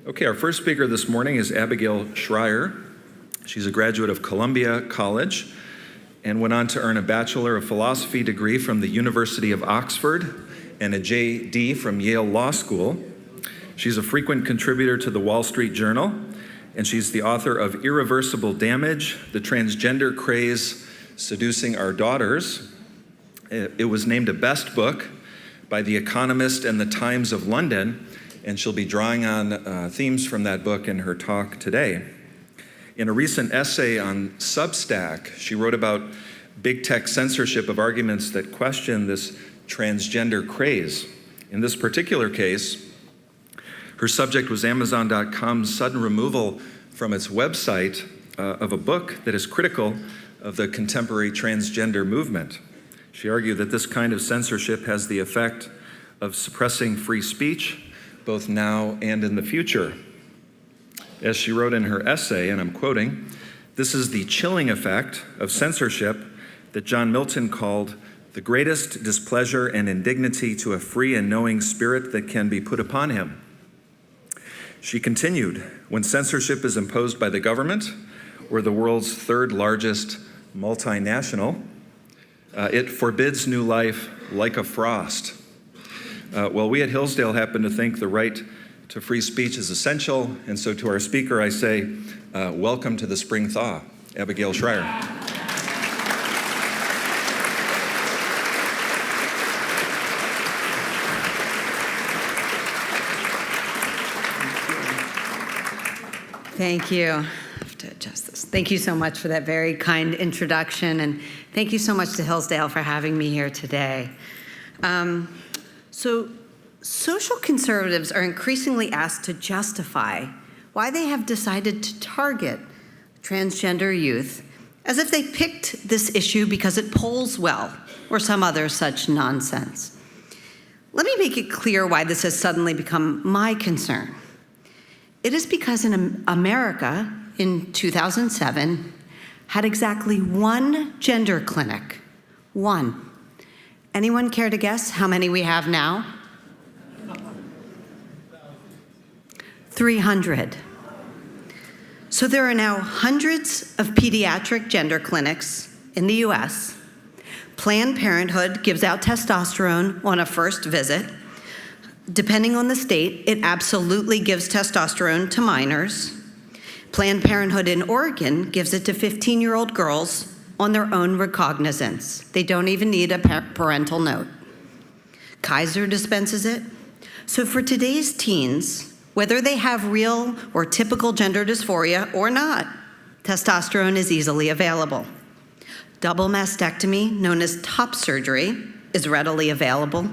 Okay, our first speaker this morning is Abigail Schreier. She's a graduate of Columbia College and went on to earn a Bachelor of Philosophy degree from the University of Oxford and a JD from Yale Law School. She's a frequent contributor to the Wall Street Journal, and she's the author of Irreversible Damage, The Transgender Craze Seducing Our Daughters. It was named a best book by The Economist and the Times of London, and she'll be drawing on themes from that book in her talk today. In a recent essay on Substack, she wrote about big tech censorship of arguments that question this transgender craze. In this particular case, her subject was Amazon.com's sudden removal from its website of a book that is critical of the contemporary transgender movement. She argued that this kind of censorship has the effect of suppressing free speech, both now and in the future. As she wrote in her essay, and I'm quoting, "This is the chilling effect of censorship that John Milton called the greatest displeasure and indignity to a free and knowing spirit that can be put upon him." She continued, "When censorship is imposed by the government or the world's third largest multinational, it forbids new life like a frost." Well, we at Hillsdale happen to think the right to free speech is essential, and so to our speaker I say, welcome to the spring thaw, Abigail Schreier. Thank you. I have to adjust this. Thank you so much for that very kind introduction, and thank you so much to Hillsdale for having me here today. So social conservatives are increasingly asked to justify why they have decided to target transgender youth, as if they picked this issue because it polls well, or some other such nonsense. Let me make it clear why this has suddenly become my concern. It is because in America, in 2007, had exactly one gender clinic. One. Anyone care to guess how many we have now? 300. So there are now hundreds of pediatric gender clinics in the US. Planned Parenthood gives out testosterone on a first visit. Depending on the state, it absolutely gives testosterone to minors. Planned Parenthood in Oregon gives it to 15-year-old girls on their own recognizance. They don't even need a parental note. Kaiser dispenses it. So for today's teens, whether they have real or typical gender dysphoria or not, testosterone is easily available. Double mastectomy, known as top surgery, is readily available.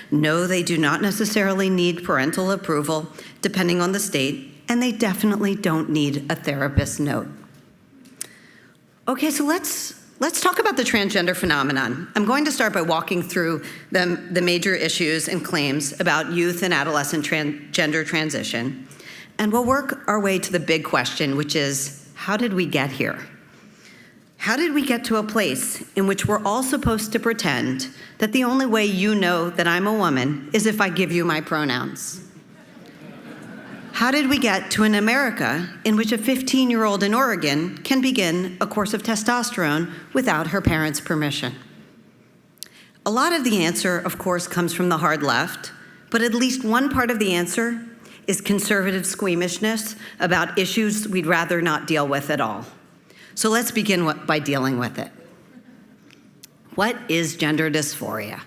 No, they do not necessarily need parental approval, depending on the state, and they definitely don't need a therapist note. Okay, so let's talk about the transgender phenomenon. I'm going to start by walking through the major issues and claims about youth and adolescent gender transition, and we'll work our way to the big question, which is, how did we get here? How did we get to a place in which we're all supposed to pretend that the only way you know that I'm a woman is if I give you my pronouns? How did we get to an America in which a 15-year-old in Oregon can begin a course of testosterone without her parents' permission? A lot of the answer, of course, comes from the hard left, but at least one part of the answer is conservative squeamishness about issues we'd rather not deal with at all. So let's begin by dealing with it. What is gender dysphoria?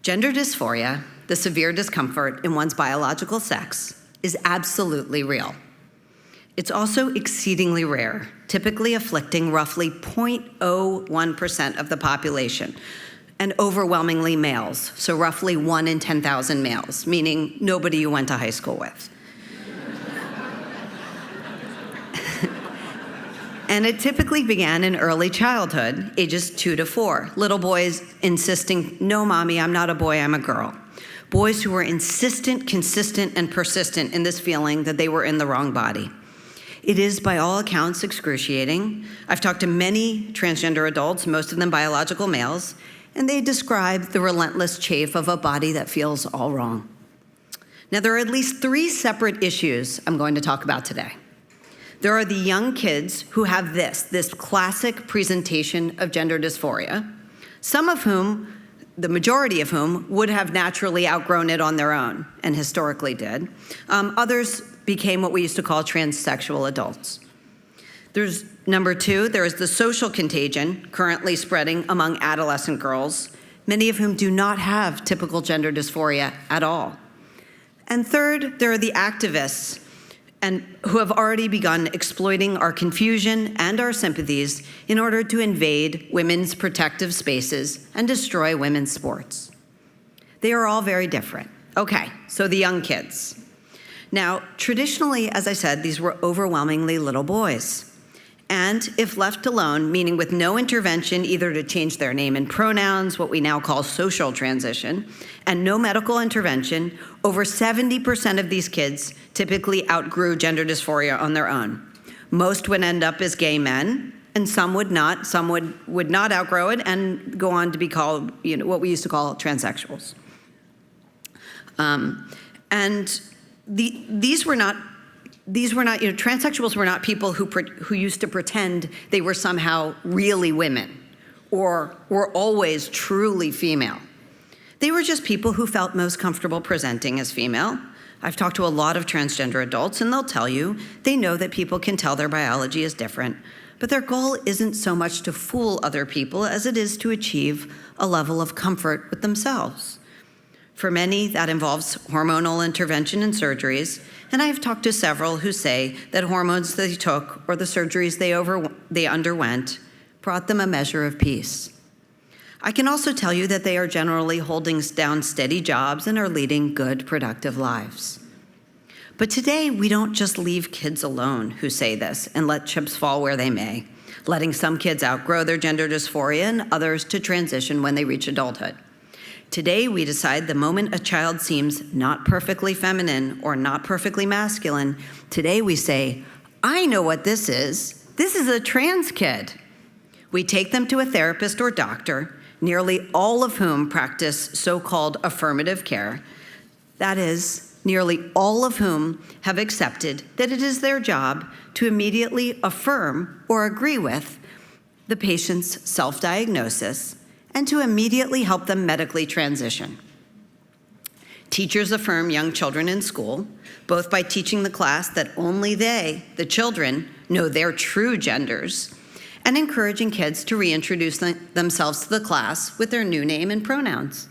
Gender dysphoria, the severe discomfort in one's biological sex, is absolutely real. It's also exceedingly rare, typically afflicting roughly 0.01% of the population, and overwhelmingly males, so roughly 1 in 10,000 males, meaning nobody you went to high school with. And it typically began in early childhood, ages 2 to 4. Little boys insisting, "No, mommy, I'm not a boy, I'm a girl." Boys who were insistent, consistent, and persistent in this feeling that they were in the wrong body. It is, by all accounts, excruciating. I've talked to many transgender adults, most of them biological males, and they describe the relentless chafe of a body that feels all wrong. Now, there are at least 3 separate issues I'm going to talk about today. There are the young kids who have this classic presentation of gender dysphoria, some of whom, the majority of whom, would have naturally outgrown it on their own, and historically did. Others became what we used to call transsexual adults. There's number 2, there is the social contagion currently spreading among adolescent girls, many of whom do not have typical gender dysphoria at all. And third, there are the activists who have already begun exploiting our confusion and our sympathies in order to invade women's protective spaces and destroy women's sports. They are all very different. Okay, so the young kids. Now, traditionally, as I said, these were overwhelmingly little boys. And if left alone, meaning with no intervention either to change their name and pronouns, what we now call social transition, and no medical intervention, over 70% of these kids typically outgrew gender dysphoria on their own. Most would end up as gay men, and some would not. Some would not outgrow it and go on to be called, what we used to call transsexuals. Transsexuals were not people who used to pretend they were somehow really women or were always truly female. They were just people who felt most comfortable presenting as female. I've talked to a lot of transgender adults, and they'll tell you they know that people can tell their biology is different, but their goal isn't so much to fool other people as it is to achieve a level of comfort with themselves. For many, that involves hormonal intervention and surgeries, and I have talked to several who say that hormones they took or the surgeries they underwent brought them a measure of peace. I can also tell you that they are generally holding down steady jobs and are leading good, productive lives. But today, we don't just leave kids alone who say this and let chips fall where they may, letting some kids outgrow their gender dysphoria and others to transition when they reach adulthood. Today, we decide the moment a child seems not perfectly feminine or not perfectly masculine, today we say, I know what this is. This is a trans kid. We take them to a therapist or doctor, nearly all of whom practice so-called affirmative care. That is, nearly all of whom have accepted that it is their job to immediately affirm or agree with the patient's self-diagnosis and to immediately help them medically transition. Teachers affirm young children in school, both by teaching the class that only they, the children, know their true genders, and encouraging kids to reintroduce themselves to the class with their new name and pronouns.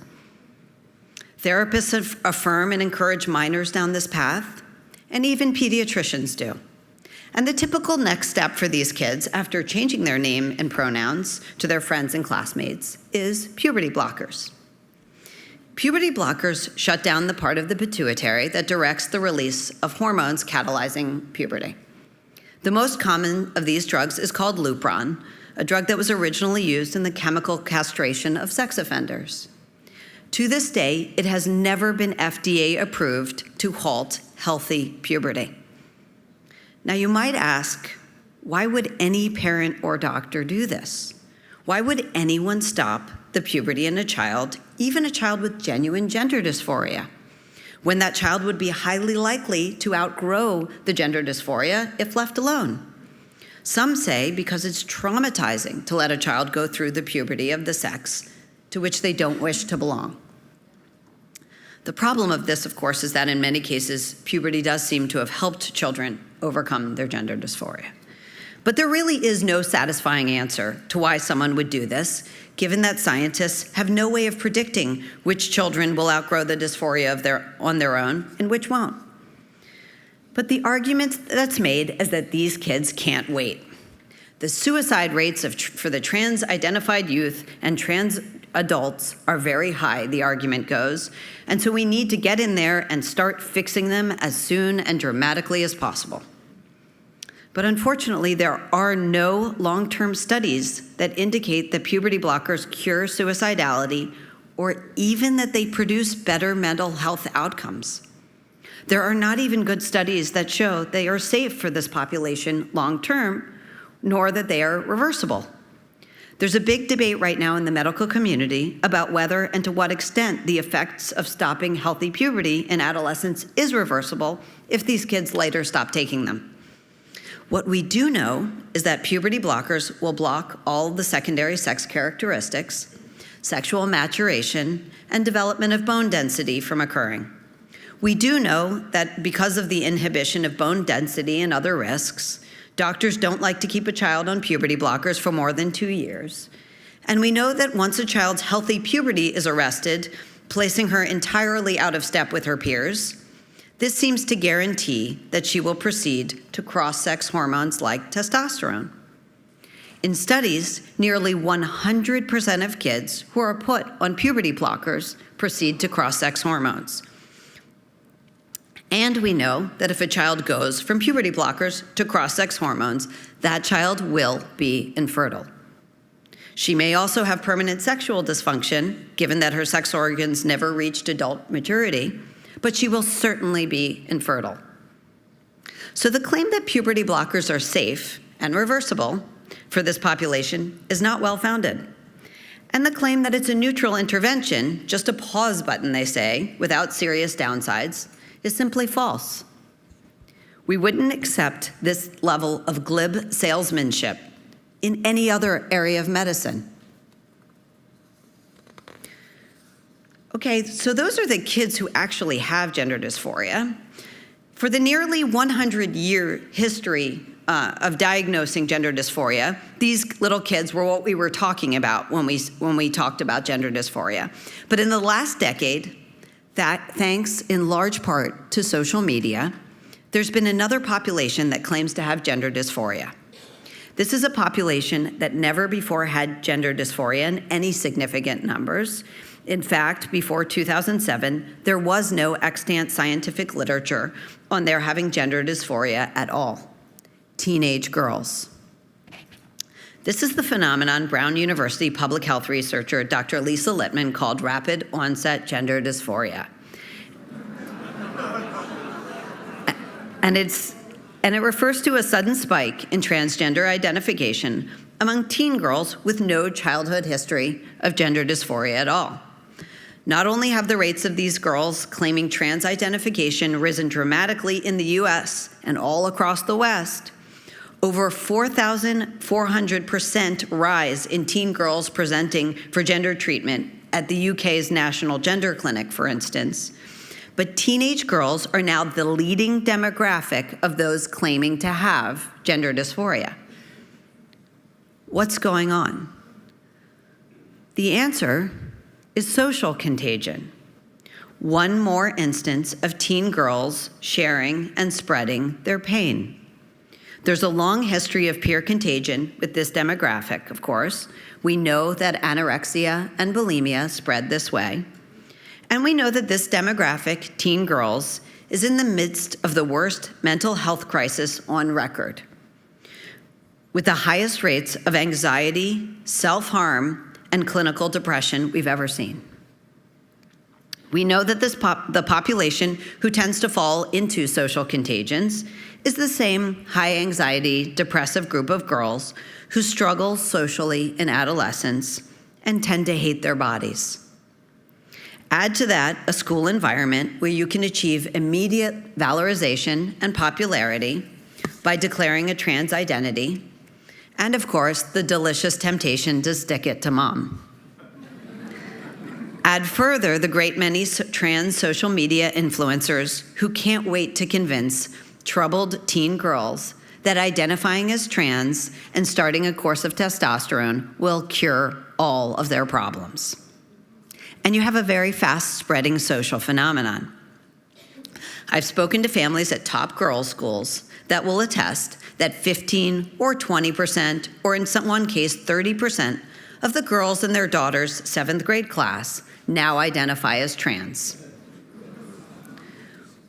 Therapists affirm and encourage minors down this path, and even pediatricians do. And the typical next step for these kids after changing their name and pronouns to their friends and classmates is puberty blockers. Puberty blockers shut down the part of the pituitary that directs the release of hormones catalyzing puberty. The most common of these drugs is called Lupron, a drug that was originally used in the chemical castration of sex offenders. To this day, it has never been FDA approved to halt healthy puberty. Now you might ask, why would any parent or doctor do this? Why would anyone stop the puberty in a child, even a child with genuine gender dysphoria, when that child would be highly likely to outgrow the gender dysphoria if left alone? Some say because it's traumatizing to let a child go through the puberty of the sex to which they don't wish to belong. The problem of this, of course, is that in many cases, puberty does seem to have helped children overcome their gender dysphoria. But there really is no satisfying answer to why someone would do this, given that scientists have no way of predicting which children will outgrow the dysphoria on their own and which won't. But the argument that's made is that these kids can't wait. The suicide rates for the trans-identified youth and trans adults are very high, the argument goes, and so we need to get in there and start fixing them as soon and dramatically as possible. But unfortunately, there are no long-term studies that indicate that puberty blockers cure suicidality or even that they produce better mental health outcomes. There are not even good studies that show they are safe for this population long-term, nor that they are reversible. There's a big debate right now in the medical community about whether and to what extent the effects of stopping healthy puberty in adolescence is reversible if these kids later stop taking them. What we do know is that puberty blockers will block all the secondary sex characteristics, sexual maturation, and development of bone density from occurring. We do know that because of the inhibition of bone density and other risks, doctors don't like to keep a child on puberty blockers for more than 2 years. And we know that once a child's healthy puberty is arrested, placing her entirely out of step with her peers, this seems to guarantee that she will proceed to cross-sex hormones like testosterone. In studies, nearly 100% of kids who are put on puberty blockers proceed to cross-sex hormones. And we know that if a child goes from puberty blockers to cross-sex hormones, that child will be infertile. She may also have permanent sexual dysfunction, given that her sex organs never reached adult maturity, but she will certainly be infertile. So the claim that puberty blockers are safe and reversible for this population is not well-founded. And the claim that it's a neutral intervention, just a pause button, they say, without serious downsides, is simply false. We wouldn't accept this level of glib salesmanship in any other area of medicine. Okay, so those are the kids who actually have gender dysphoria. For the nearly 100-year history of diagnosing gender dysphoria, these little kids were what we were talking about when we talked about gender dysphoria. But in the last decade, that thanks in large part to social media, there's been another population that claims to have gender dysphoria. This is a population that never before had gender dysphoria in any significant numbers. In fact, before 2007, there was no extant scientific literature on their having gender dysphoria at all. Teenage girls. This is the phenomenon Brown University public health researcher Dr. Lisa Littman called rapid onset gender dysphoria. And it refers to a sudden spike in transgender identification among teen girls with no childhood history of gender dysphoria at all. Not only have the rates of these girls claiming trans identification risen dramatically in the US and all across the West, over 4,400% rise in teen girls presenting for gender treatment at the UK's National Gender Clinic, for instance. But teenage girls are now the leading demographic of those claiming to have gender dysphoria. What's going on? The answer is social contagion. One more instance of teen girls sharing and spreading their pain. There's a long history of peer contagion with this demographic, of course. We know that anorexia and bulimia spread this way. And we know that this demographic, teen girls, is in the midst of the worst mental health crisis on record, with the highest rates of anxiety, self-harm, and clinical depression we've ever seen. We know that the population who tends to fall into social contagions is the same high anxiety, depressive group of girls who struggle socially in adolescence and tend to hate their bodies. Add to that a school environment where you can achieve immediate valorization and popularity by declaring a trans identity, and of course, the delicious temptation to stick it to mom. Add further the great many trans social media influencers who can't wait to convince troubled teen girls that identifying as trans and starting a course of testosterone will cure all of their problems. And you have a very fast-spreading social phenomenon. I've spoken to families at top girls' schools that will attest that 15 or 20%, or in one case 30%, of the girls in their daughter's 7th grade class now identify as trans.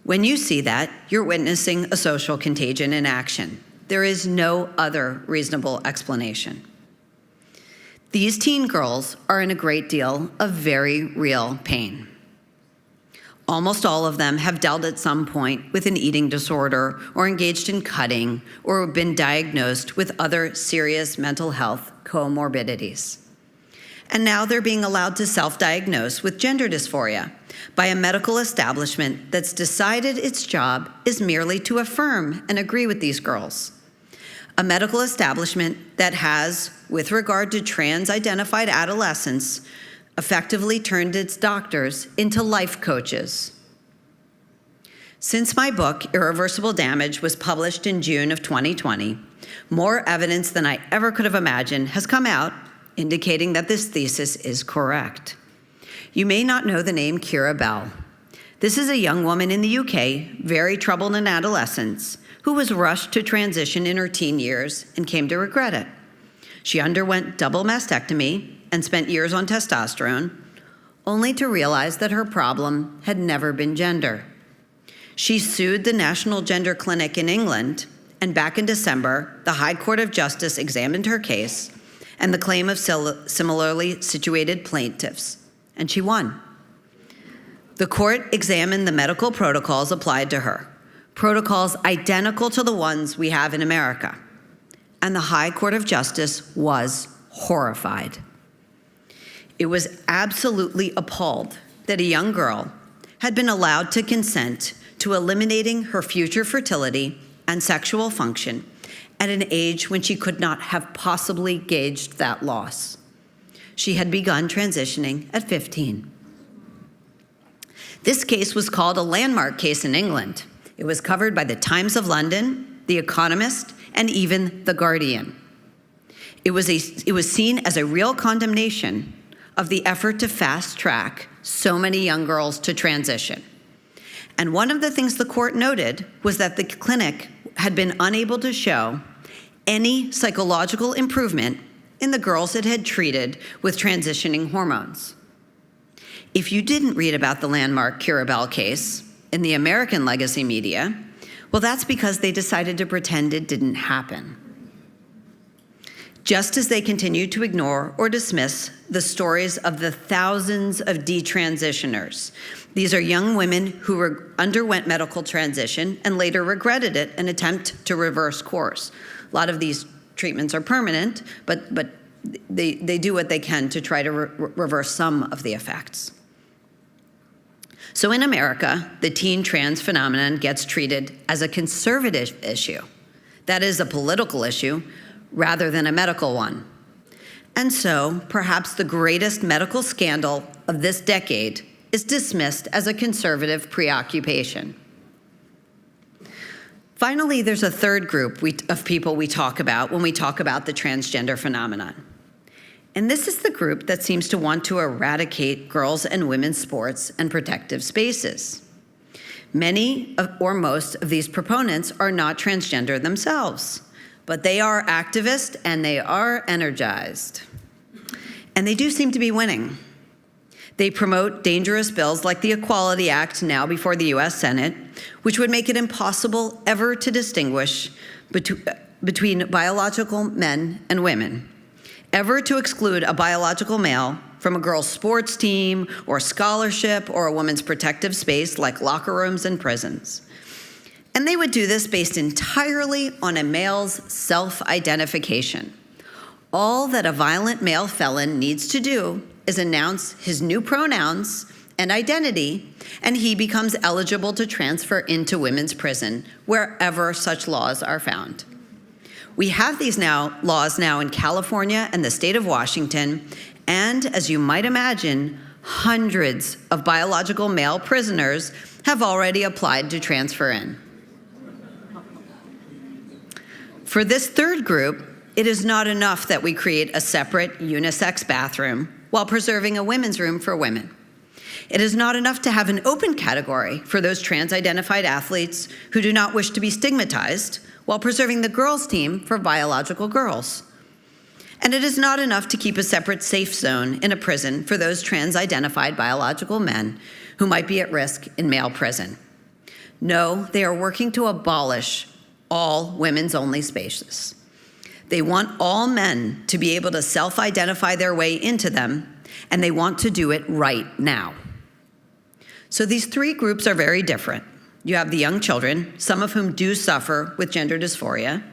When you see that, you're witnessing a social contagion in action. There is no other reasonable explanation. These teen girls are in a great deal of very real pain. Almost all of them have dealt at some point with an eating disorder or engaged in cutting or been diagnosed with other serious mental health comorbidities. And now they're being allowed to self-diagnose with gender dysphoria by a medical establishment that's decided its job is merely to affirm and agree with these girls. A medical establishment that has, with regard to trans-identified adolescents, effectively turned its doctors into life coaches. Since my book, Irreversible Damage, was published in June of 2020, more evidence than I ever could have imagined has come out indicating that this thesis is correct. You may not know the name Kira Bell. This is a young woman in the UK, very troubled in adolescence, who was rushed to transition in her teen years and came to regret it. She underwent double mastectomy and spent years on testosterone, only to realize that her problem had never been gender. She sued the National Gender Clinic in England, and back in December, the High Court of Justice examined her case and the claim of similarly situated plaintiffs, and she won. The court examined the medical protocols applied to her, protocols identical to the ones we have in America, and the High Court of Justice was horrified. It was absolutely appalled that a young girl had been allowed to consent to eliminating her future fertility and sexual function at an age when she could not have possibly gauged that loss. She had begun transitioning at 15. This case was called a landmark case in England. It was covered by the Times of London, The Economist, and even The Guardian. It was seen as a real condemnation of the effort to fast-track so many young girls to transition. And one of the things the court noted was that the clinic had been unable to show any psychological improvement in the girls it had treated with transitioning hormones. If you didn't read about the landmark Kira Bell case in the American legacy media, well, that's because they decided to pretend it didn't happen. Just as they continued to ignore or dismiss the stories of the thousands of detransitioners. These are young women who underwent medical transition and later regretted it and attempt to reverse course. A lot of these treatments are permanent, but they do what they can to try to reverse some of the effects. So in America, the teen trans phenomenon gets treated as a conservative issue. That is a political issue rather than a medical one. And so perhaps the greatest medical scandal of this decade is dismissed as a conservative preoccupation. Finally, there's a third group of people we talk about when we talk about the transgender phenomenon. And this is the group that seems to want to eradicate girls' and women's sports and protective spaces. Many or most of these proponents are not transgender themselves, but they are activists and they are energized. And they do seem to be winning. They promote dangerous bills like the Equality Act, now before the US Senate, which would make it impossible ever to distinguish between biological men and women, ever to exclude a biological male from a girl's sports team or scholarship or a woman's protective space like locker rooms and prisons. And they would do this based entirely on a male's self-identification. All that a violent male felon needs to do is announce his new pronouns and identity, and he becomes eligible to transfer into women's prison wherever such laws are found. We have these laws now in California and the state of Washington, and as you might imagine, hundreds of biological male prisoners have already applied to transfer in. For this third group, it is not enough that we create a separate unisex bathroom while preserving a women's room for women. It is not enough to have an open category for those trans-identified athletes who do not wish to be stigmatized while preserving the girls' team for biological girls. And it is not enough to keep a separate safe zone in a prison for those trans-identified biological men who might be at risk in male prison. No, they are working to abolish all women's-only spaces. They want all men to be able to self-identify their way into them, and they want to do it right now. So these three groups are very different. You have the young children, some of whom do suffer with gender dysphoria.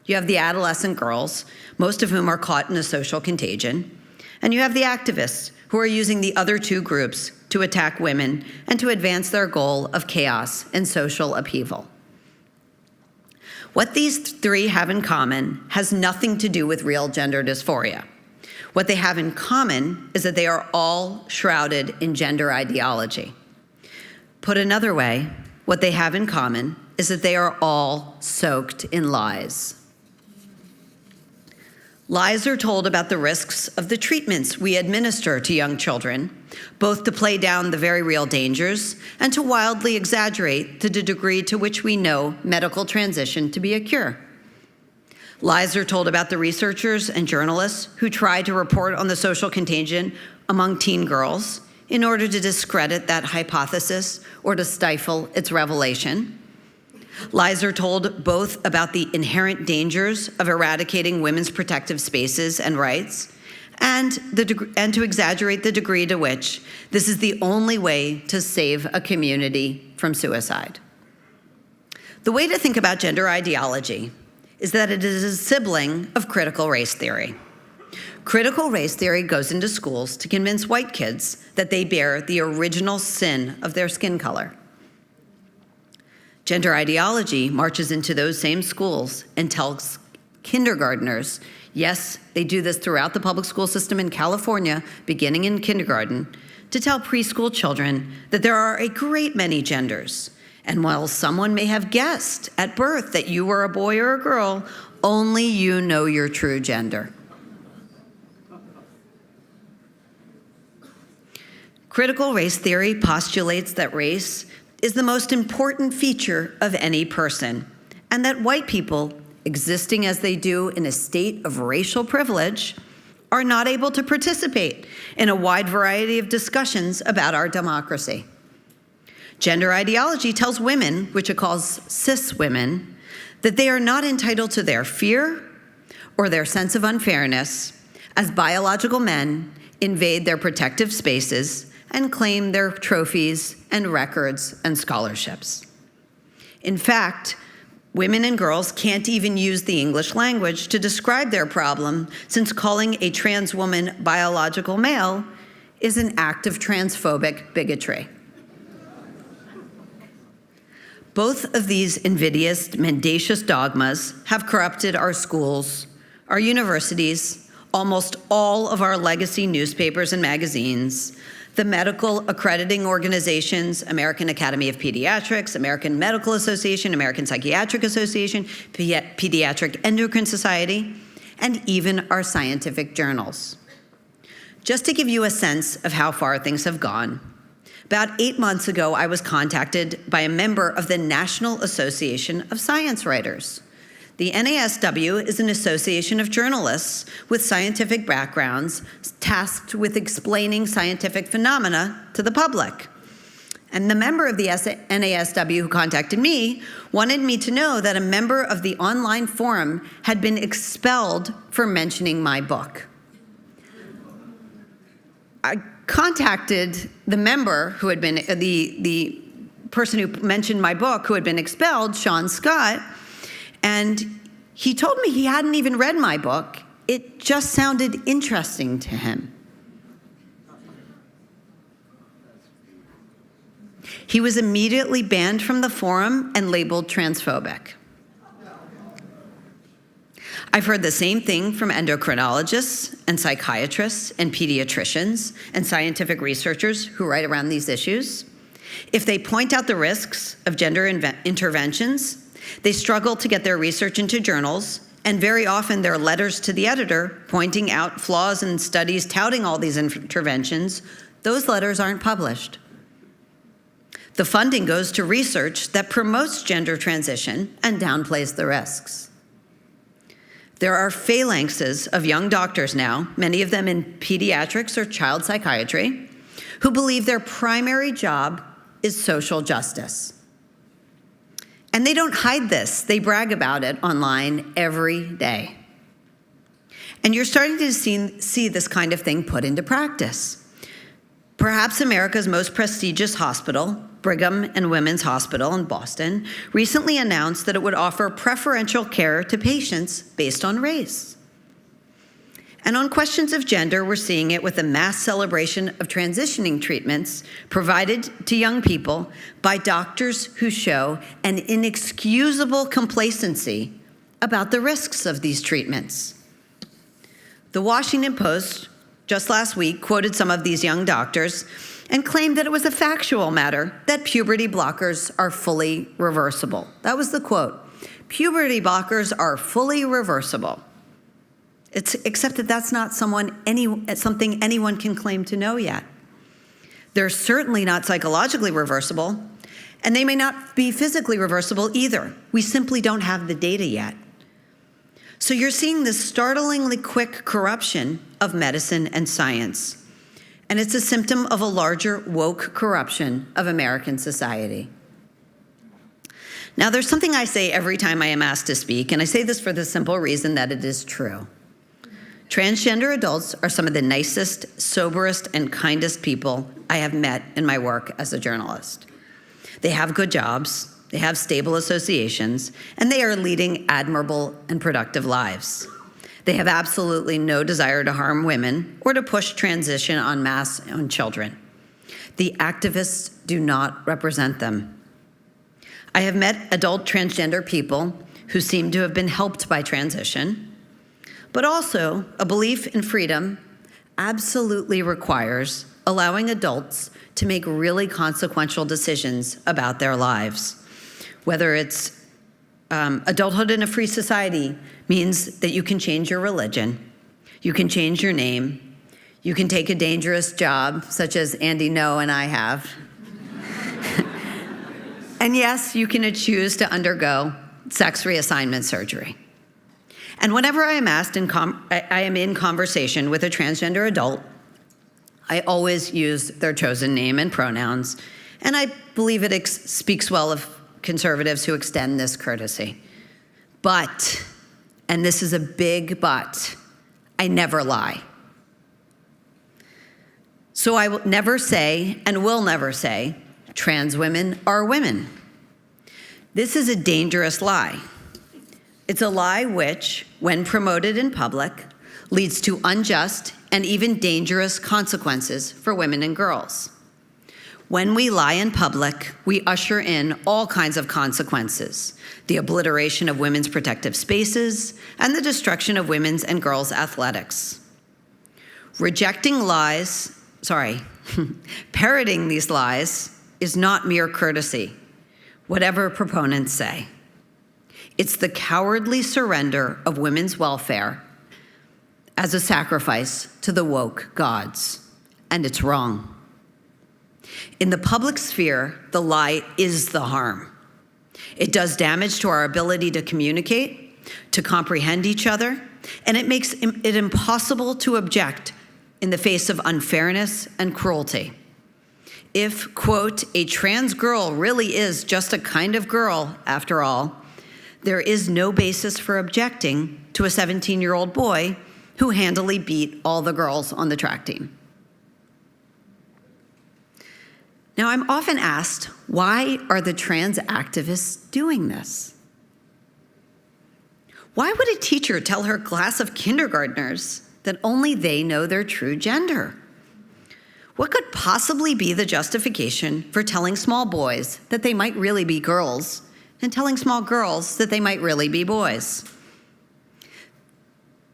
You have the adolescent girls, most of whom are caught in a social contagion. And you have the activists who are using the other two groups to attack women and to advance their goal of chaos and social upheaval. What these three have in common has nothing to do with real gender dysphoria. What they have in common is that they are all shrouded in gender ideology. Put another way, what they have in common is that they are all soaked in lies. Lies are told about the risks of the treatments we administer to young children, both to play down the very real dangers and to wildly exaggerate to the degree to which we know medical transition to be a cure. Lies are told about the researchers and journalists who try to report on the social contagion among teen girls in order to discredit that hypothesis or to stifle its revelation. Lies are told both about the inherent dangers of eradicating women's protective spaces and rights, and to exaggerate the degree to which this is the only way to save a community from suicide. The way to think about gender ideology is that it is a sibling of critical race theory. Critical race theory goes into schools to convince white kids that they bear the original sin of their skin color. Gender ideology marches into those same schools and tells kindergartners, yes, they do this throughout the public school system in California, beginning in kindergarten, to tell preschool children that there are a great many genders. And while someone may have guessed at birth that you were a boy or a girl, only you know your true gender. Critical race theory postulates that race is the most important feature of any person, and that white people, existing as they do in a state of racial privilege, are not able to participate in a wide variety of discussions about our democracy. Gender ideology tells women, which it calls cis women, that they are not entitled to their fear or their sense of unfairness as biological men invade their protective spaces and claim their trophies and records and scholarships. In fact, women and girls can't even use the English language to describe their problem, since calling a trans woman biological male is an act of transphobic bigotry. Both of these invidious, mendacious dogmas have corrupted our schools, our universities, almost all of our legacy newspapers and magazines, the medical accrediting organizations, American Academy of Pediatrics, American Medical Association, American Psychiatric Association, Pediatric Endocrine Society, and even our scientific journals. Just to give you a sense of how far things have gone, about 8 months ago, I was contacted by a member of the National Association of Science Writers. The NASW is an association of journalists with scientific backgrounds tasked with explaining scientific phenomena to the public. And the member of the NASW who contacted me wanted me to know that a member of the online forum had been expelled for mentioning my book. I contacted the member who had been, the person who mentioned my book who had been expelled, Sean Scott, and he told me he hadn't even read my book. It just sounded interesting to him. He was immediately banned from the forum and labeled transphobic. I've heard the same thing from endocrinologists and psychiatrists and pediatricians and scientific researchers who write around these issues. If they point out the risks of gender interventions, they struggle to get their research into journals, and very often their letters to the editor pointing out flaws in studies touting all these interventions, those letters aren't published. The funding goes to research that promotes gender transition and downplays the risks. There are phalanxes of young doctors now, many of them in pediatrics or child psychiatry, who believe their primary job is social justice. And they don't hide this. They brag about it online every day. And you're starting to see this kind of thing put into practice. Perhaps America's most prestigious hospital, Brigham and Women's Hospital in Boston, recently announced that it would offer preferential care to patients based on race. And on questions of gender, we're seeing it with a mass celebration of transitioning treatments provided to young people by doctors who show an inexcusable complacency about the risks of these treatments. The Washington Post just last week quoted some of these young doctors and claimed that it was a factual matter that puberty blockers are fully reversible. That was the quote. Puberty blockers are fully reversible. Except that that's not something anyone can claim to know yet. They're certainly not psychologically reversible, and they may not be physically reversible either. We simply don't have the data yet. So you're seeing this startlingly quick corruption of medicine and science, and it's a symptom of a larger woke corruption of American society. Now, there's something I say every time I am asked to speak, and I say this for the simple reason that it is true. Transgender adults are some of the nicest, soberest, and kindest people I have met in my work as a journalist. They have good jobs, they have stable associations, and they are leading admirable and productive lives. They have absolutely no desire to harm women or to push transition en masse on children. The activists do not represent them. I have met adult transgender people who seem to have been helped by transition, but also a belief in freedom absolutely requires allowing adults to make really consequential decisions about their lives. Whether it's adulthood in a free society means that you can change your religion, you can change your name, you can take a dangerous job, such as Andy No and I have. And yes, you can choose to undergo sex reassignment surgery. And whenever I am asked, I am in conversation with a transgender adult, I always use their chosen name and pronouns, and I believe it speaks well of conservatives who extend this courtesy. But, and this is a big but, I never lie. So I will never say, and will never say, trans women are women. This is a dangerous lie. It's a lie which, when promoted in public, leads to unjust and even dangerous consequences for women and girls. When we lie in public, we usher in all kinds of consequences: the obliteration of women's protective spaces and the destruction of women's and girls' athletics. Parroting these lies is not mere courtesy, whatever proponents say. It's the cowardly surrender of women's welfare as a sacrifice to the woke gods, and it's wrong. In the public sphere, the lie is the harm. It does damage to our ability to communicate, to comprehend each other, and it makes it impossible to object in the face of unfairness and cruelty. If, quote, a trans girl really is just a kind of girl, after all, there is no basis for objecting to a 17-year-old boy who handily beat all the girls on the track team. Now, I'm often asked, why are the trans activists doing this? Why would a teacher tell her class of kindergartners that only they know their true gender? What could possibly be the justification for telling small boys that they might really be girls and telling small girls that they might really be boys?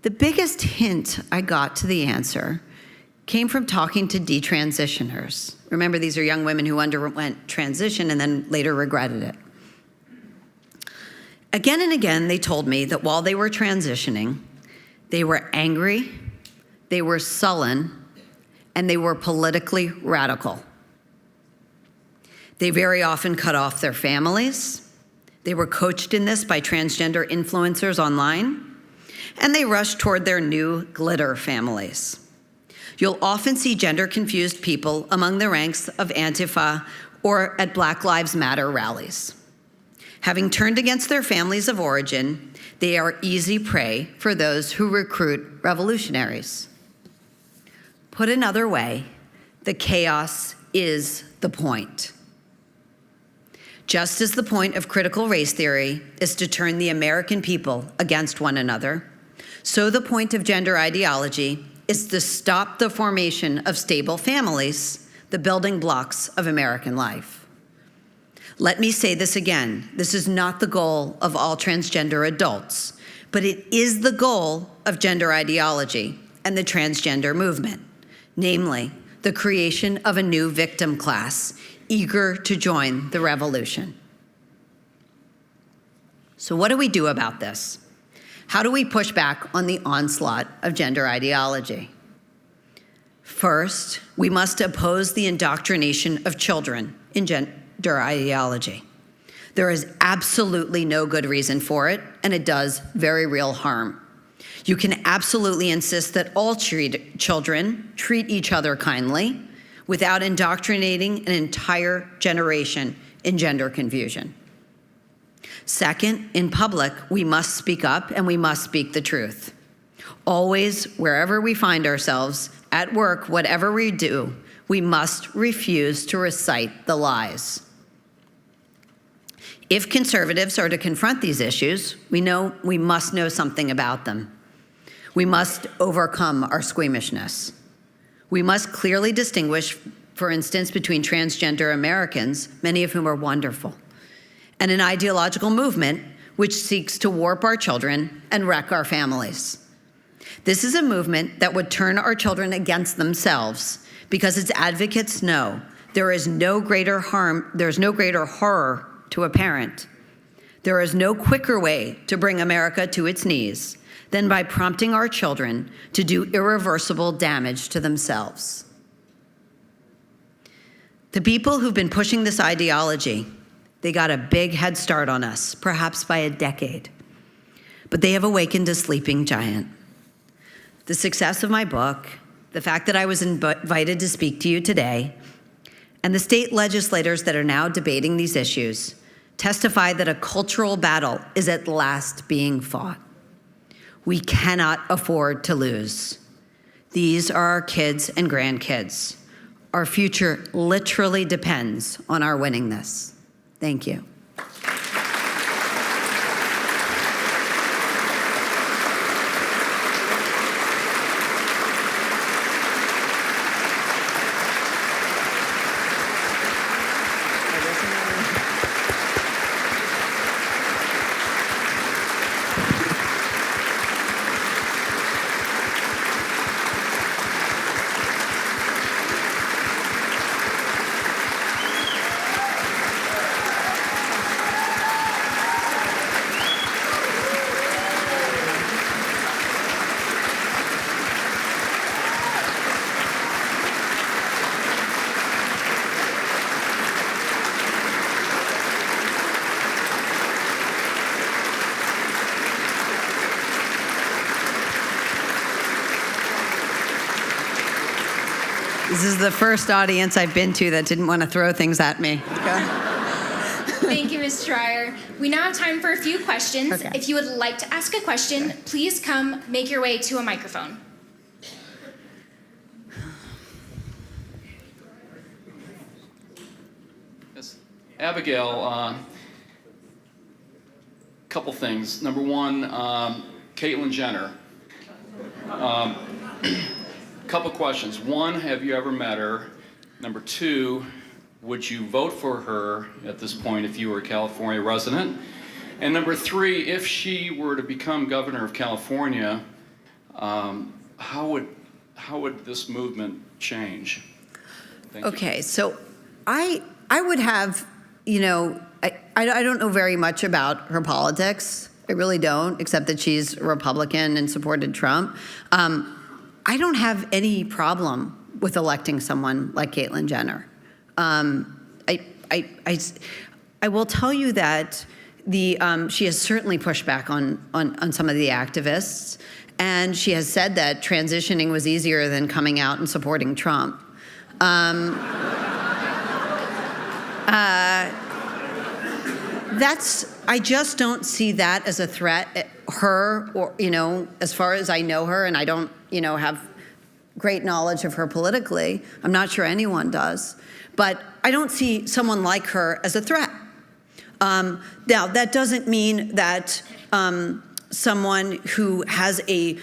The biggest hint I got to the answer came from talking to detransitioners. Remember, these are young women who underwent transition and then later regretted it. Again and again, they told me that while they were transitioning, they were angry, they were sullen, and they were politically radical. They very often cut off their families. They were coached in this by transgender influencers online, and they rushed toward their new glitter families. You'll often see gender-confused people among the ranks of Antifa or at Black Lives Matter rallies. Having turned against their families of origin, they are easy prey for those who recruit revolutionaries. Put another way, The chaos is the point. Just as the point of critical race theory is to turn the American people against one another, so the point of gender ideology is to stop the formation of stable families, the building blocks of American life. Let me say this again. This is not the goal of all transgender adults, but it is the goal of gender ideology and the transgender movement, namely, the creation of a new victim class eager to join the revolution. So what do we do about this? How do we push back on the onslaught of gender ideology? First, we must oppose the indoctrination of children in gender ideology. There is absolutely no good reason for it, and it does very real harm. You can absolutely insist that all children treat each other kindly without indoctrinating an entire generation in gender confusion. Second, in public, we must speak up and we must speak the truth. Always, wherever we find ourselves, at work, whatever we do, we must refuse to recite the lies. If conservatives are to confront these issues, we must know something about them. We must overcome our squeamishness. We must clearly distinguish, for instance, between transgender Americans, many of whom are wonderful, and an ideological movement which seeks to warp our children and wreck our families. This is a movement that would turn our children against themselves because its advocates know there's no greater horror to a parent. There is no quicker way to bring America to its knees than by prompting our children to do irreversible damage to themselves. The people who've been pushing this ideology, they got a big head start on us, perhaps by a decade, but they have awakened a sleeping giant. The success of my book, the fact that I was invited to speak to you today, and the state legislators that are now debating these issues testify that a cultural battle is at last being fought. We cannot afford to lose. These are our kids and grandkids. Our future literally depends on our winning this. Thank you. This is the first audience I've been to that didn't want to throw things at me. Thank you, Ms. Schreier. We now have time for a few questions. Okay. If you would like to ask a question, please come make your way to a microphone. Yes. Abigail, couple things. Number one, Caitlyn Jenner. Couple questions. One, have you ever met her? Number two, would you vote for her at this point if you were a California resident? And number three, if she were to become governor of California, how would this movement change? Thank you. Okay, so I would have, I don't know very much about her politics. I really don't, except that she's a Republican and supported Trump. I don't have any problem with electing someone like Caitlyn Jenner. I will tell you that she has certainly pushed back on some of the activists, and she has said that transitioning was easier than coming out and supporting Trump. I just don't see that as a threat. Her, or as far as I know her, and I don't, have great knowledge of her politically. I'm not sure anyone does. But I don't see someone like her as a threat. Now, that doesn't mean that someone who has a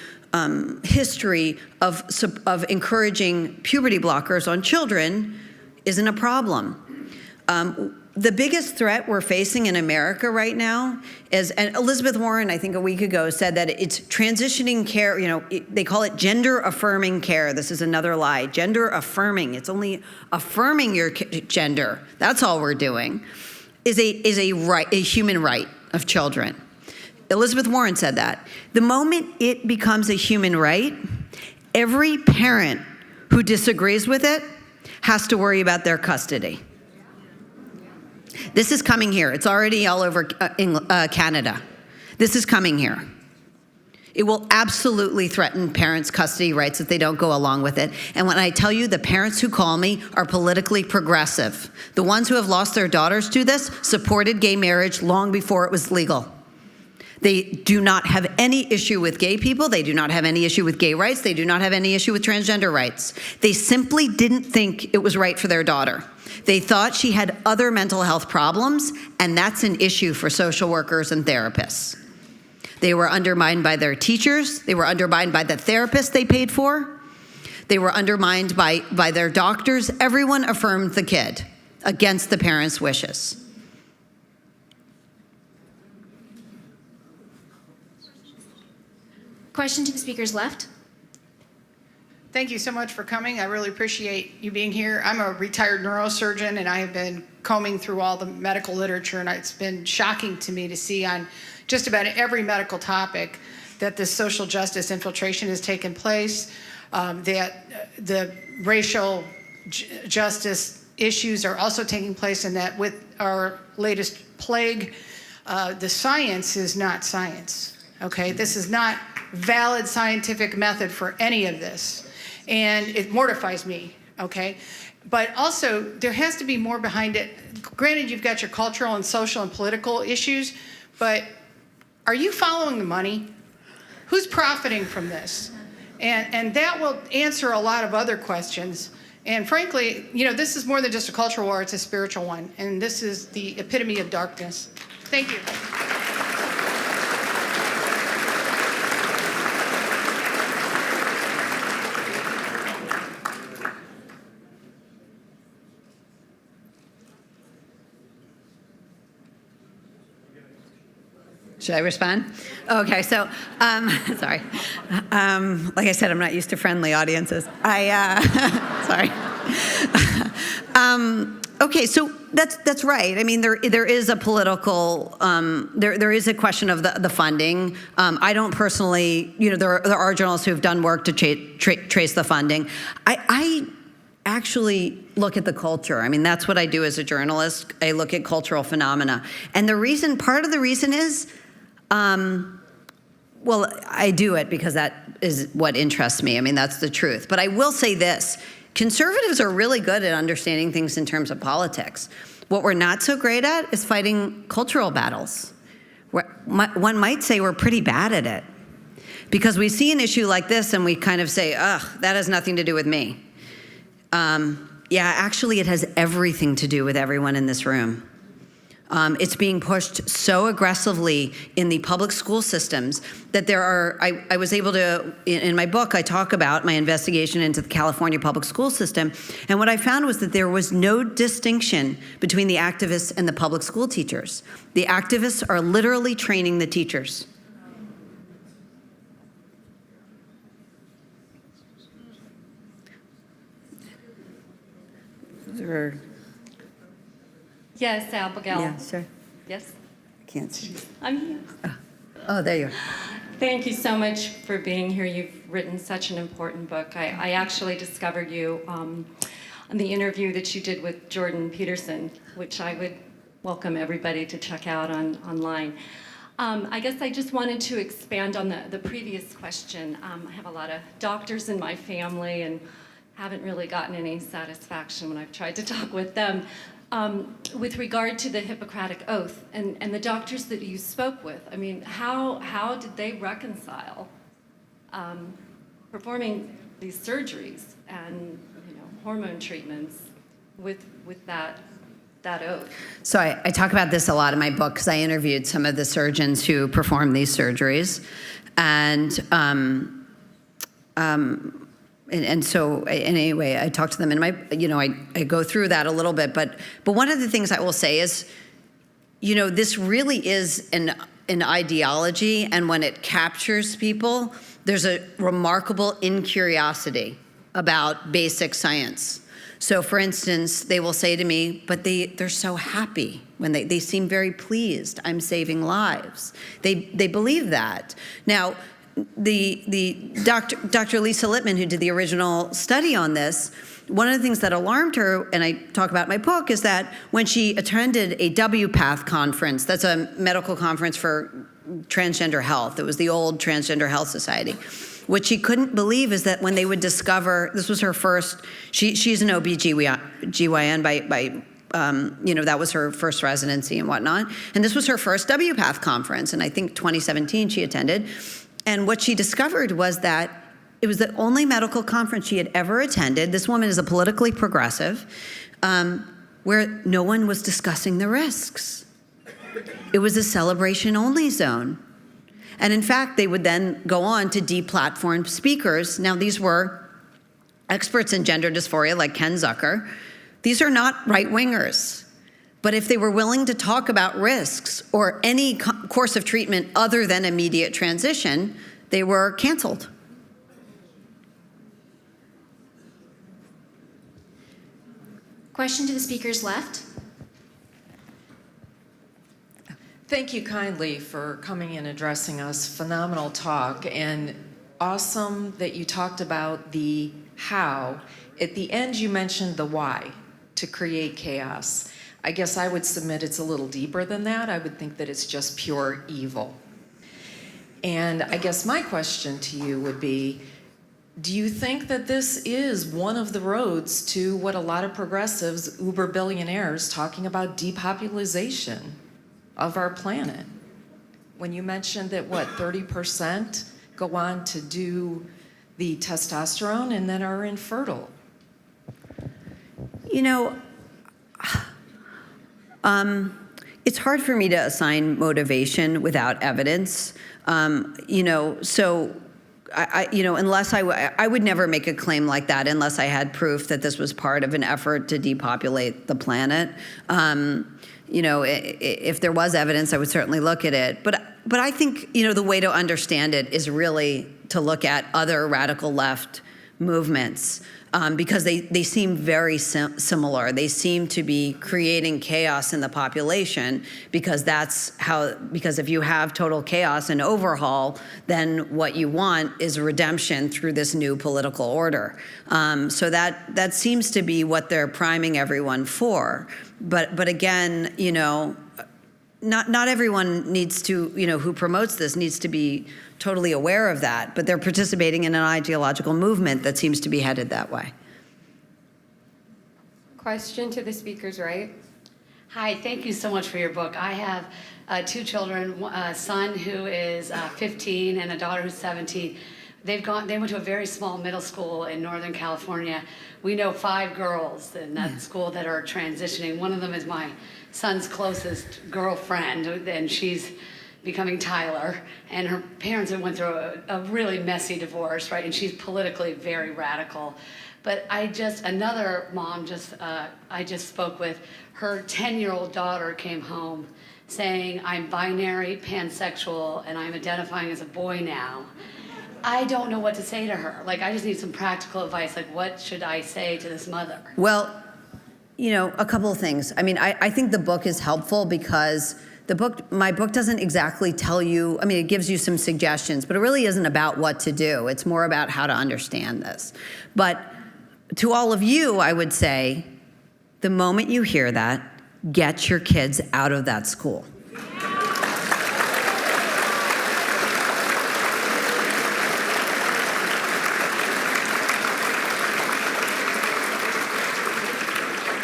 history of encouraging puberty blockers on children isn't a problem. The biggest threat we're facing in America right now is, and Elizabeth Warren, I think a week ago, said that it's transitioning care, they call it gender affirming care. This is another lie. Gender affirming. It's only affirming your gender. That's all we're doing. Is a right, a human right of children. Elizabeth Warren said that. The moment it becomes a human right, every parent who disagrees with it has to worry about their custody. This is coming here. It's already all over Canada. This is coming here. It will absolutely threaten parents' custody rights if they don't go along with it. And when I tell you the parents who call me are politically progressive, the ones who have lost their daughters to this supported gay marriage long before it was legal. They do not have any issue with gay people. They do not have any issue with gay rights. They do not have any issue with transgender rights. They simply didn't think it was right for their daughter. They thought she had other mental health problems, and that's an issue for social workers and therapists. They were undermined by their teachers. They were undermined by the therapists they paid for. They were undermined by their doctors. Everyone affirmed the kid against the parents' wishes. Question to the speaker's left. Thank you so much for coming. I really appreciate you being here. I'm a retired neurosurgeon, and I have been combing through all the medical literature, and it's been shocking to me to see on just about every medical topic that this social justice infiltration has taken place, that the racial justice issues are also taking place, and that with our latest plague, the science is not science, okay? This is not valid scientific method for any of this. And it mortifies me, okay? But also, there has to be more behind it. Granted, you've got your cultural and social and political issues, but are you following the money? Who's profiting from this? And that will answer a lot of other questions. And frankly, this is more than just a cultural war, it's a spiritual one. And this is the epitome of darkness. Thank you. Should I respond? Okay, so, sorry. Like I said, I'm not used to friendly audiences. Sorry. Okay, so that's right. I mean, there is a political, there is a question of the funding. I don't personally, there are journalists who have done work to trace the funding. I actually look at the culture. I mean, that's what I do as a journalist. I look at cultural phenomena. And part of the reason is, well, I do it because that is what interests me. I mean, that's the truth. But I will say this. Conservatives are really good at understanding things in terms of politics. What we're not so great at is fighting cultural battles. One might say we're pretty bad at it. Because we see an issue like this and we kind of say, ugh, that has nothing to do with me. Yeah, actually it has everything to do with everyone in this room. It's being pushed so aggressively in the public school systems that there are, I was able to, in my book, I talk about my investigation into the California public school system, and what I found was that there was no distinction between the activists and the public school teachers. The activists are literally training the teachers. Yes, Abigail. Yeah, sure. Yes, I can't see. I'm here. Oh, there you are. Thank you so much for being here. You've written such an important book. I actually discovered you on the interview that you did with Jordan Peterson, which I would welcome everybody to check out online. I guess I just wanted to expand on the previous question. I have a lot of doctors in my family and haven't really gotten any satisfaction when I've tried to talk with them. With regard to the Hippocratic Oath and the doctors that you spoke with, I mean, how did they reconcile performing these surgeries and hormone treatments with that oath. So I talk about this a lot in my book because I interviewed some of the surgeons who perform these surgeries, and so anyway, I talk to them, and I go through that a little bit. But one of the things I will say is, this really is an ideology, and when it captures people, there's a remarkable incuriosity about basic science. So, for instance, they will say to me, but they're so happy when they seem very pleased. I'm saving lives. They believe that. Now, the Dr. Lisa Littman, who did the original study on this, one of the things that alarmed her, and I talk about in my book, is that when she attended a WPATH conference, that's a medical conference for transgender health. It was the old Transgender Health Society. What she couldn't believe is that when they would discover, this was her first, she's an OB-GYN by that was her first residency and whatnot. And this was her first WPATH conference, and I think 2017 she attended. And what she discovered was that it was the only medical conference she had ever attended. This woman is a politically progressive, where no one was discussing the risks. It was a celebration-only zone. And in fact, they would then go on to deplatform speakers. Now, these were experts in gender dysphoria like Ken Zucker. These are not right-wingers. But if they were willing to talk about risks or any course of treatment other than immediate transition, they were canceled. Question to the speakers left. Thank you kindly for coming and addressing us. Phenomenal talk, and awesome that you talked about the how. At the end, you mentioned the why, to create chaos. I guess I would submit it's a little deeper than that. I would think that it's just pure evil. And I guess my question to you would be, do you think that this is one of the roads to what a lot of progressives, uber billionaires, talking about depopulation of our planet? When you mentioned that, 30% go on to do the testosterone and then are infertile? It's hard for me to assign motivation without evidence. So unless I would never make a claim like that unless I had proof that this was part of an effort to depopulate the planet. If there was evidence, I would certainly look at it. But I think, the way to understand it is really to look at other radical left movements, because they seem very similar. They seem to be creating chaos in the population because if you have total chaos and overhaul, then what you want is redemption through this new political order. So that seems to be what they're priming everyone for. But again, not everyone needs to, who promotes this needs to be totally aware of that, but they're participating in an ideological movement that seems to be headed that way. Question to the speakers, right? Hi, thank you so much for your book. I have two children, a son who is 15 and a daughter who's 17. They went to a very small middle school in Northern California. We know 5 girls in that school that are transitioning. One of them is my son's closest girlfriend, and she's becoming Tyler. And her parents went through a really messy divorce, right? And she's politically very radical. But another mom I just spoke with, her 10-year-old daughter came home saying, I'm binary, pansexual, and I'm identifying as a boy now. I don't know what to say to her. I just need some practical advice. What should I say to this mother? Well, a couple of things. I think the book is helpful because my book doesn't exactly tell you, it gives you some suggestions, but it really isn't about what to do. It's more about how to understand this. But to all of you, I would say, the moment you hear that, get your kids out of that school.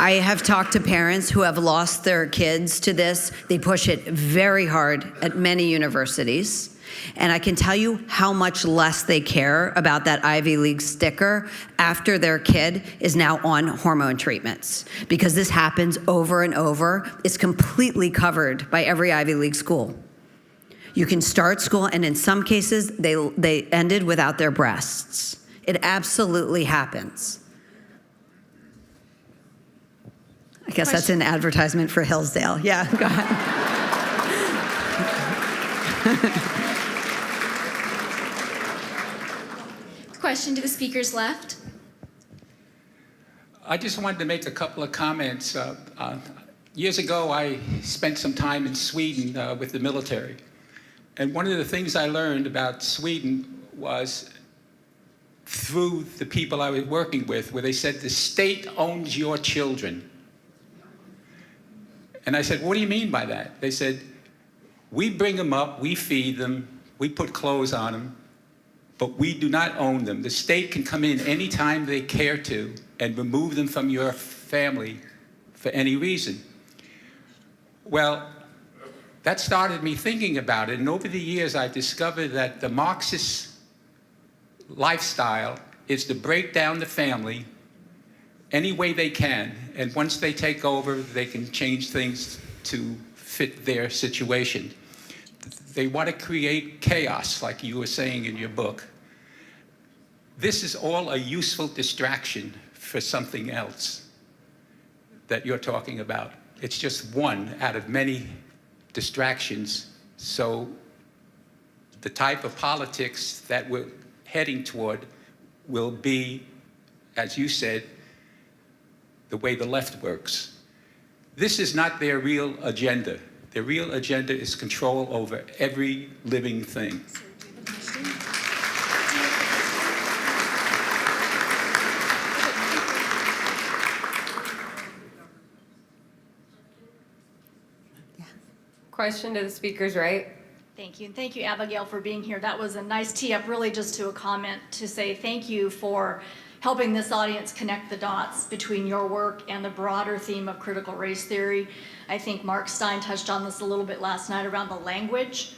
I have talked to parents who have lost their kids to this. They push it very hard at many universities. And I can tell you how much less they care about that Ivy League sticker after their kid is now on hormone treatments, because this happens over and over. It's completely covered by every Ivy League school. You can start school, and in some cases, they ended without their breasts. It absolutely happens. I guess that's an advertisement for Hillsdale. Yeah, go ahead. Question to the speakers left. I just wanted to make a couple of comments. Years ago, I spent some time in Sweden with the military. And one of the things I learned about Sweden was through the people I was working with, where they said the state owns your children. And I said, what do you mean by that? They said, we bring them up, we feed them, we put clothes on them, but we do not own them. The state can come in anytime they care to and remove them from your family for any reason. Well, that started me thinking about it, and over the years I discovered that the Marxist lifestyle is to break down the family any way they can, and once they take over, they can change things to fit their situation. They want to create chaos, like you were saying in your book. This is all a useful distraction for something else that you're talking about. It's just one out of many distractions. So the type of politics that we're heading toward will be, as you said, the way the left works. This is not their real agenda. Their real agenda is control over every living thing. Question to the speakers, right? Thank you. And thank you, Abigail, for being here. That was a nice tee up, really just to a comment to say thank you for helping this audience connect the dots between your work and the broader theme of critical race theory. I think Mark Stein touched on this a little bit last night around the language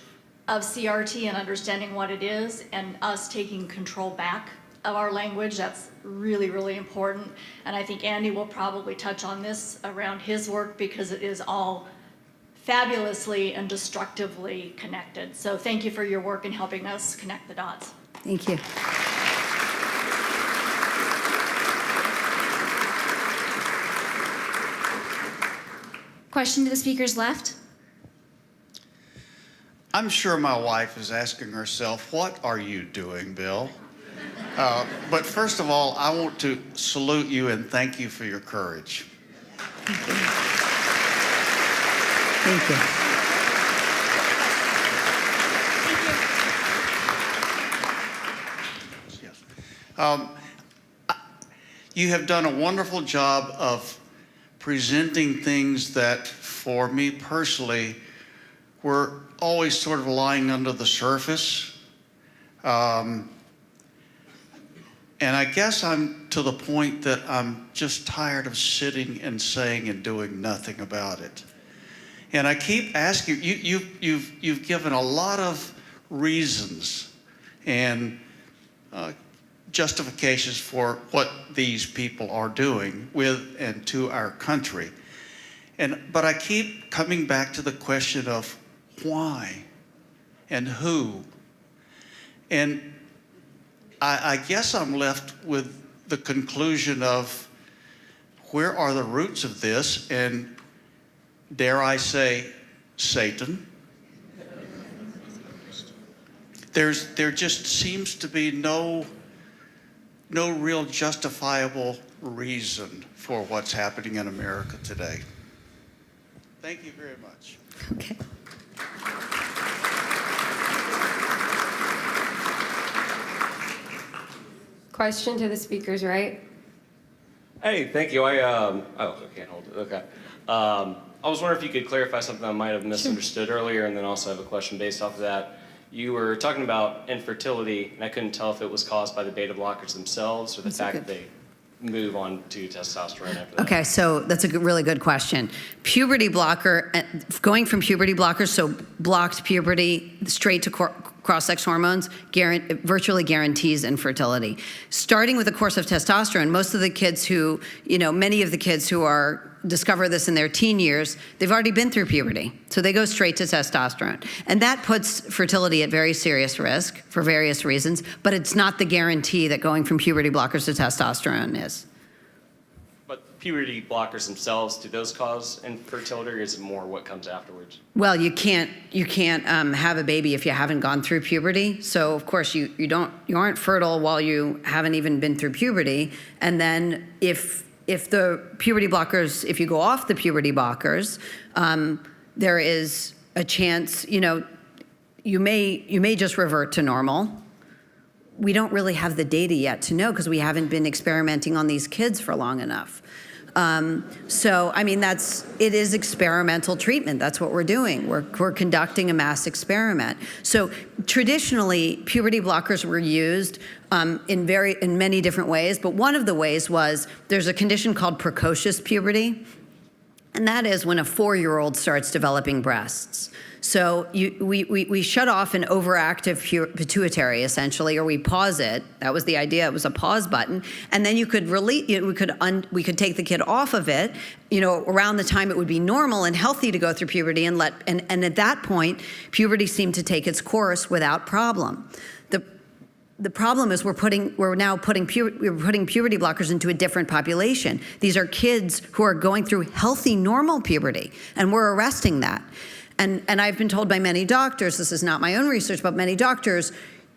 of CRT and understanding what it is, and us taking control back of our language. That's really, really important. And I think Andy will probably touch on this around his work, because it is all fabulously and destructively connected. So thank you for your work in helping us connect the dots. Thank you. Question to the speakers left. I'm sure my wife is asking herself, what are you doing, Bill? But first of all, I want to salute you and thank you for your courage. Thank you. Thank you. Yes. You have done a wonderful job of presenting things that, for me personally, were always sort of lying under the surface. And I guess I'm to the point that I'm just tired of sitting and saying and doing nothing about it. And I keep asking, you've given a lot of reasons and justifications for what these people are doing with and to our country. But I keep coming back to the question of why and who. And I guess I'm left with the conclusion of where are the roots of this, and dare I say, Satan. There just seems to be no real justifiable reason for what's happening in America today. Thank you very much. Okay. Question to the speakers, right? Hey, thank you. Oh, I can't hold it. Okay. I was wondering if you could clarify something I might have misunderstood earlier, and then also have a question based off of that. You were talking about infertility, and I couldn't tell if it was caused by the beta blockers themselves or the fact that they move on to testosterone after that? Okay, so that's a really good question. Puberty blocker, going from puberty blockers, so blocked puberty straight to cross-sex hormones, virtually guarantees infertility. Starting with a course of testosterone, most of the kids who, many of the kids who discover this in their teen years, they've already been through puberty. So they go straight to testosterone. And that puts fertility at very serious risk for various reasons, but it's not the guarantee that going from puberty blockers to testosterone is. But puberty blockers themselves, do those cause infertility, or is it more what comes afterwards? Well, you can't have a baby if you haven't gone through puberty. So of course you aren't fertile while you haven't even been through puberty. And then if the puberty blockers, if you go off the puberty blockers, there is a chance, you may just revert to normal. We don't really have the data yet to know because we haven't been experimenting on these kids for long enough. So, I mean, it is experimental treatment. That's what we're doing. We're conducting a mass experiment. So traditionally, puberty blockers were used in many different ways, but one of the ways was there's a condition called precocious puberty, and that is when a 4-year-old starts developing breasts. So we shut off an overactive pituitary, essentially, or we pause it. That was the idea. It was a pause button, and then you could we could take the kid off of it, around the time it would be normal and healthy to go through puberty, and at that point, puberty seemed to take its course without problem. The problem is we're now putting puberty blockers into a different population. These are kids who are going through healthy, normal puberty, and we're arresting that. And I've been told by many doctors, this is not my own research, but many doctors,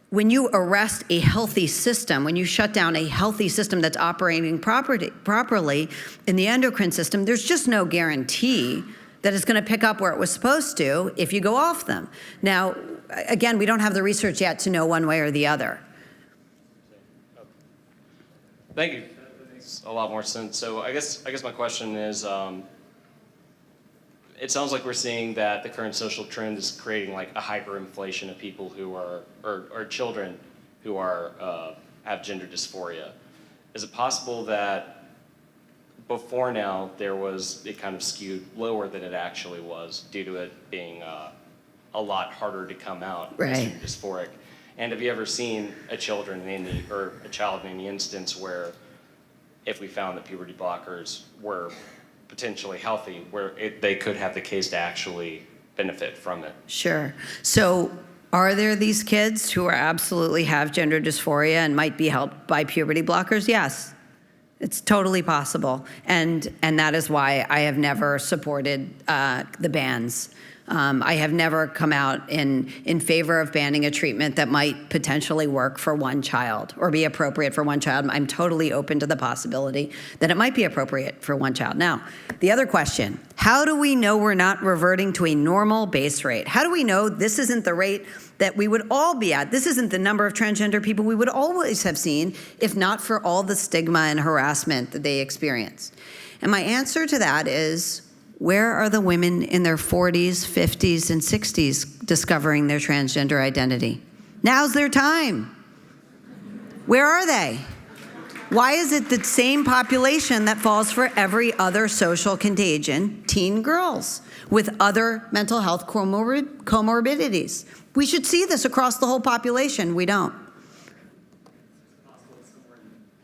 when you arrest a healthy system, when you shut down a healthy system that's operating properly in the endocrine system, there's just no guarantee that it's going to pick up where it was supposed to if you go off them. Now, again, we don't have the research yet to know one way or the other. Thank you. Makes a lot more sense. So I guess my question is, it sounds like we're seeing that the current social trend is creating like a hyperinflation of people who are, or children who are, have gender dysphoria. Is it possible that before now it kind of skewed lower than it actually was due to it being a lot harder to come out as gender dysphoric? And have you ever seen a child in the instance where if we found that puberty blockers were potentially healthy, where they could have the case to actually benefit from it? Sure. So are there these kids who absolutely have gender dysphoria and might be helped by puberty blockers? Yes. It's totally possible. And that is why I have never supported the bans. I have never come out in favor of banning a treatment that might potentially work for one child or be appropriate for one child. I'm totally open to the possibility that it might be appropriate for one child. Now, the other question, how do we know we're not reverting to a normal base rate? How do we know this isn't the rate that we would all be at? This isn't the number of transgender people we would always have seen if not for all the stigma and harassment that they experience. And my answer to that is, where are the women in their 40s, 50s, and 60s discovering their transgender identity? Now's their time. Where are they? Why is it the same population that falls for every other social contagion, teen girls, with other mental health comorbidities? We should see this across the whole population. We don't.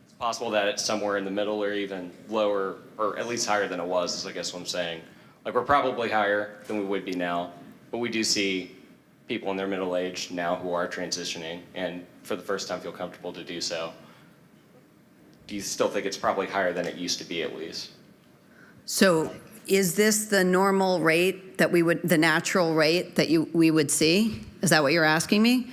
It's possible that it's somewhere in the middle or even lower, or at least higher than it was, is I guess what I'm saying. Like, we're probably higher than we would be now, but we do see people in their middle age now who are transitioning and for the first time feel comfortable to do so. Do you still think it's probably higher than it used to be, at least? So is this the normal rate that the natural rate that we would see? Is that what you're asking me?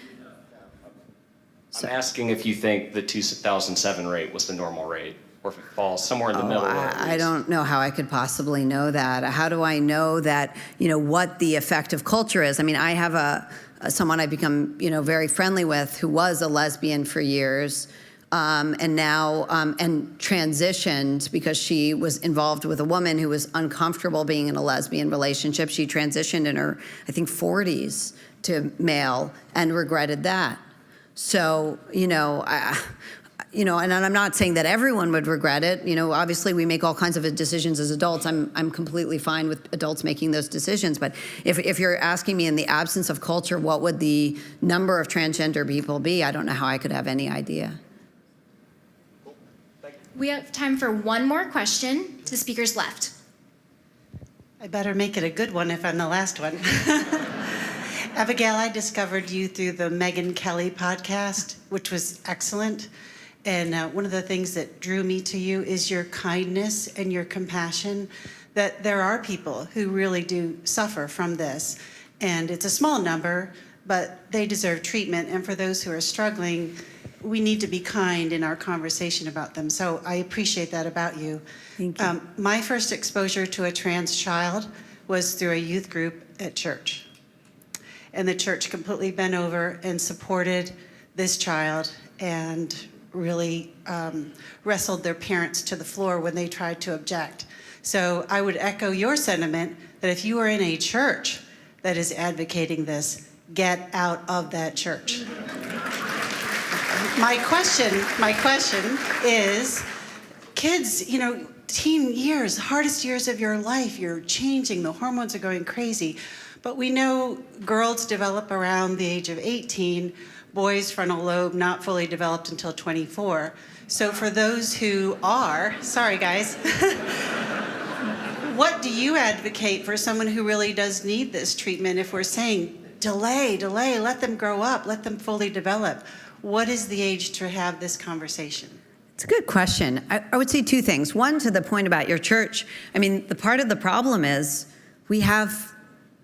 I'm asking if you think the 2007 rate was the normal rate, or if it falls somewhere in the middle. I don't know how I could possibly know that. How do I know that, what the effect of culture is? I mean, I have someone I've become, very friendly with who was a lesbian for years, and now and transitioned because she was involved with a woman who was uncomfortable being in a lesbian relationship. She transitioned in her, I think, 40s to male and regretted that. So, and I'm not saying that everyone would regret it. Obviously we make all kinds of decisions as adults. I'm completely fine with adults making those decisions. But if you're asking me in the absence of culture, what would the number of transgender people be? I don't know how I could have any idea. We have time for one more question to the speakers left. I better make it a good one if I'm the last one. Abigail, I discovered you through the Megyn Kelly podcast, which was excellent. And one of the things that drew me to you is your kindness and your compassion, that there are people who really do suffer from this. And it's a small number, but they deserve treatment. And for those who are struggling, we need to be kind in our conversation about them. So I appreciate that about you. Thank you. My first exposure to a trans child was through a youth group at church. And the church completely bent over and supported this child and really wrestled their parents to the floor when they tried to object. So I would echo your sentiment that if you are in a church that is advocating this, get out of that church. My question is, kids, teen years, hardest years of your life, you're changing, the hormones are going crazy. But we know girls develop around the age of 18, boys' frontal lobe not fully developed until 24. So for those who are, sorry guys, what do you advocate for someone who really does need this treatment if we're saying delay, let them grow up, let them fully develop? What is the age to have this conversation? It's a good question. I would say two things. One, to the point about your church, the part of the problem is we have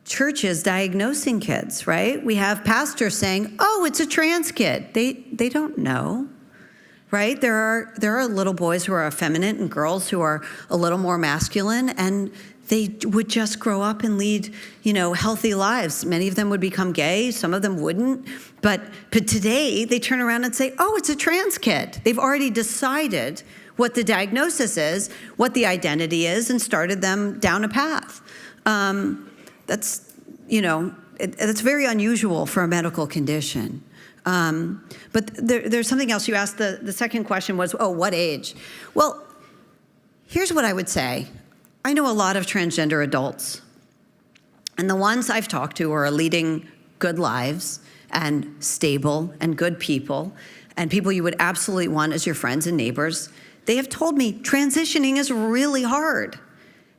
churches diagnosing kids, right? We have pastors saying, oh, it's a trans kid. They don't know, right? There are little boys who are effeminate and girls who are a little more masculine, and they would just grow up and lead, healthy lives. Many of them would become gay, some of them wouldn't. But today they turn around and say, oh, it's a trans kid. They've already decided what the diagnosis is, what the identity is, and started them down a path. That's very unusual for a medical condition. But there's something else you asked. The second question was, what age? Well, here's what I would say. I know a lot of transgender adults, and the ones I've talked to are leading good lives and stable and good people, and people you would absolutely want as your friends and neighbors. They have told me transitioning is really hard.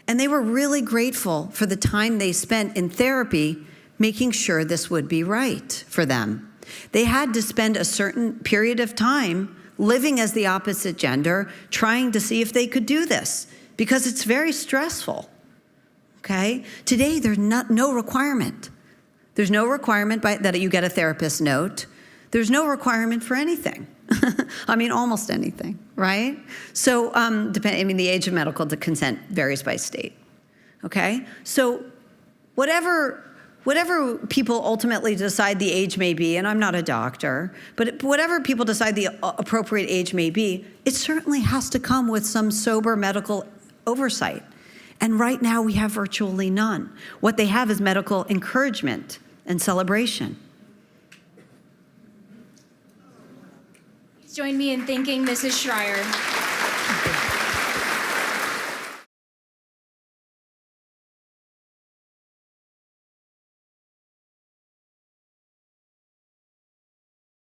And they were really grateful for the time they spent in therapy making sure this would be right for them. They had to spend a certain period of time living as the opposite gender, trying to see if they could do this, because it's very stressful, okay? Today, there's no requirement. There's no requirement that you get a therapist note. There's no requirement for anything. Almost anything, right? So, the age of medical consent varies by state, okay? So whatever people ultimately decide the age may be, and I'm not a doctor, but whatever people decide the appropriate age may be, it certainly has to come with some sober medical oversight. And right now we have virtually none. What they have is medical encouragement and celebration. Join me in thanking Mrs. Schreier.